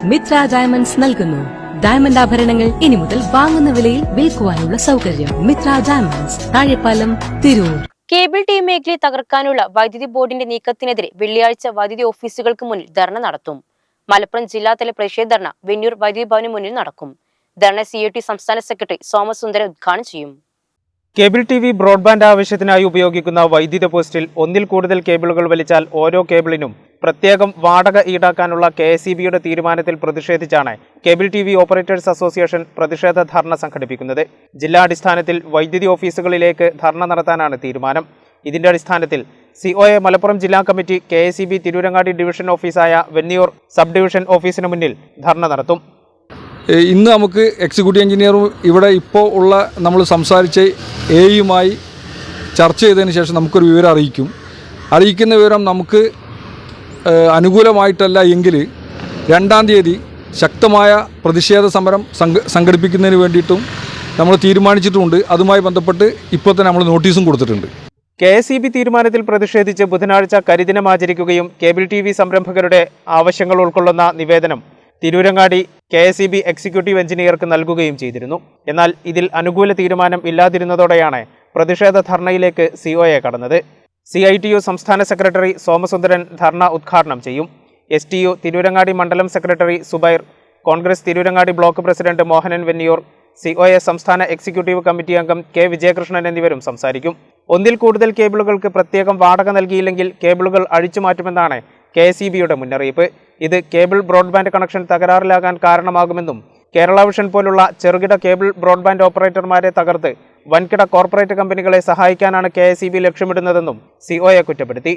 Mitra diamonds നൽകുന്നു. Diamond ആഭരണങ്ങൾ ഇനി മുതൽ വാങ്ങുന്ന വിലയിൽ വിൽക്കുവാനുള്ള സൗകര്യം. Mitra diamonds, Thazhepalam, Tirur. Cable T V മേഖലയെ തകർക്കാനുള്ള വൈദ്യുതി ബോർഡിന്റെ നീക്കത്തിനെതിരെ വെള്ളിയാഴ്ച വൈദ്യുതി ഓഫീസുകൾക്ക് മുന്നിൽ ധർണ നടത്തും. മലപ്പുറം ജില്ലാതല പ്രതിഷേധ ധർണ വെന്നൂർ വൈദ്യുതി ഭവന് മുന്നിൽ നടക്കും. ധർണ CIT സംസ്ഥാന സെക്രട്ടറി സോമസുന്ദരൻ ഉദ്ഘാടനം ചെയ്യും. കേബിൾ TV ബ്രോഡ്ബാൻഡ് ആവശ്യത്തിനായി ഉപയോഗിക്കുന്ന വൈദ്യുത പോസ്റ്റിൽ ഒന്നിൽ കൂടുതൽ കേബിളുകൾ വലിച്ചാൽ ഓരോ കേബിളിനും പ്രത്യേകം വാടക ഈടാക്കാനുള്ള KSEBയുടെ തീരുമാനത്തിൽ പ്രതിഷേധിച്ചാണ് കേബിൾ TV ഓപ്പറേറ്റേഴ്സ് അസോസിയേഷൻ പ്രതിഷേധ ധർണ സംഘടിപ്പിക്കുന്നത്. ജില്ലാടിസ്ഥാനത്തിൽ വൈദ്യുതി ഓഫീസുകളിലേക്ക് ധർണ നടത്താനാണ് തീരുമാനം. ഇതിന്റെ അടിസ്ഥാനത്തിൽ COA മലപ്പുറം ജില്ലാ കമ്മിറ്റി KSEB തിരൂരങ്ങാടി ഡിവിഷൻ ഓഫീസായ വെന്നിയൂർ സബ് ഡിവിഷൻ ഓഫീസിന് മുന്നിൽ ധർണ നടത്തും. ഇന്ന് നമുക്ക് എക്സിക്യൂട്ടീവ് എഞ്ചിനീയറും ഇവിടെ ഇപ്പോൾ ഉള്ള നമ്മൾ സംസാരിച്ച AEയുമായി ചർച്ച ചെയ്തതിന് ശേഷം നമുക്കൊരു വിവരം അറിയിക്കുന്ന വിവരം നമുക്ക് അനുകൂലമായിട്ടല്ല എങ്കിൽ 2-ാം തീയതി ശക്തമായ പ്രതിഷേധ സമരം സംഘടിപ്പിക്കുന്നതിന് വേണ്ടിയിട്ടും നമ്മൾ തീരുമാനിച്ചിട്ടുമുണ്ട്. അതുമായി ബന്ധപ്പെട്ട് ഇപ്പോൾ തന്നെ നമ്മൾ നോട്ടീസും കൊടുത്തിട്ടുണ്ട്. KSEB തീരുമാനത്തിൽ പ്രതിഷേധിച്ച് ബുധനാഴ്ച കരിദിനം ആചരിക്കുകയും കേബിൾ TV സംരംഭകരുടെ ആവശ്യങ്ങൾ ഉൾക്കൊള്ളുന്ന നിവേദനം തിരൂരങ്ങാടി KSEB എക്സിക്യൂട്ടീവ് എഞ്ചിനീയർക്ക് നൽകുകയും ചെയ്തിരുന്നു. എന്നാൽ ഇതിൽ അനുകൂല തീരുമാനം ഇല്ലാതിരുന്നതോടെയാണ് പ്രതിഷേധ ധർണയിലേക്ക് COA കടന്നത്. CITU സംസ്ഥാന സെക്രട്ടറി സോമസുന്ദരൻ ധർണ ഉദ്ഘാടനം ചെയ്യും. STU തിരൂരങ്ങാടി മണ്ഡലം secretary Subair, Congress Tirurangadi block president Mohanan Venniyur, COA സംസ്ഥാന എക്സിക്യൂട്ടീവ് കമ്മിറ്റി അംഗം K വിജയകൃഷ്ണൻ എന്നിവരും സംസാരിക്കും. ഒന്നിൽ കൂടുതൽ കേബിളുകൾക്ക് പ്രത്യേകം വാടക നൽകിയില്ലെങ്കിൽ കേബിളുകൾ അഴിച്ചുമാറ്റുമെന്നാണ് KSEBയുടെ മുന്നറിയിപ്പ്. ഇത് കേബിൾ ബ്രോഡ്ബാൻഡ് കണക്ഷൻ തകരാറിലാകാൻ കാരണമാകുമെന്നും കേരള വിഷൻ പോലുള്ള ചെറുകിട കേബിൾ ബ്രോഡ്ബാൻഡ് ഓപ്പറേറ്റർമാരെ തകർത്ത് വൻകിട കോർപ്പറേറ്റ് കമ്പനികളെ സഹായിക്കാനാണ് KSEB ലക്ഷ്യമിടുന്നതെന്നും COA കുറ്റപ്പെടുത്തി.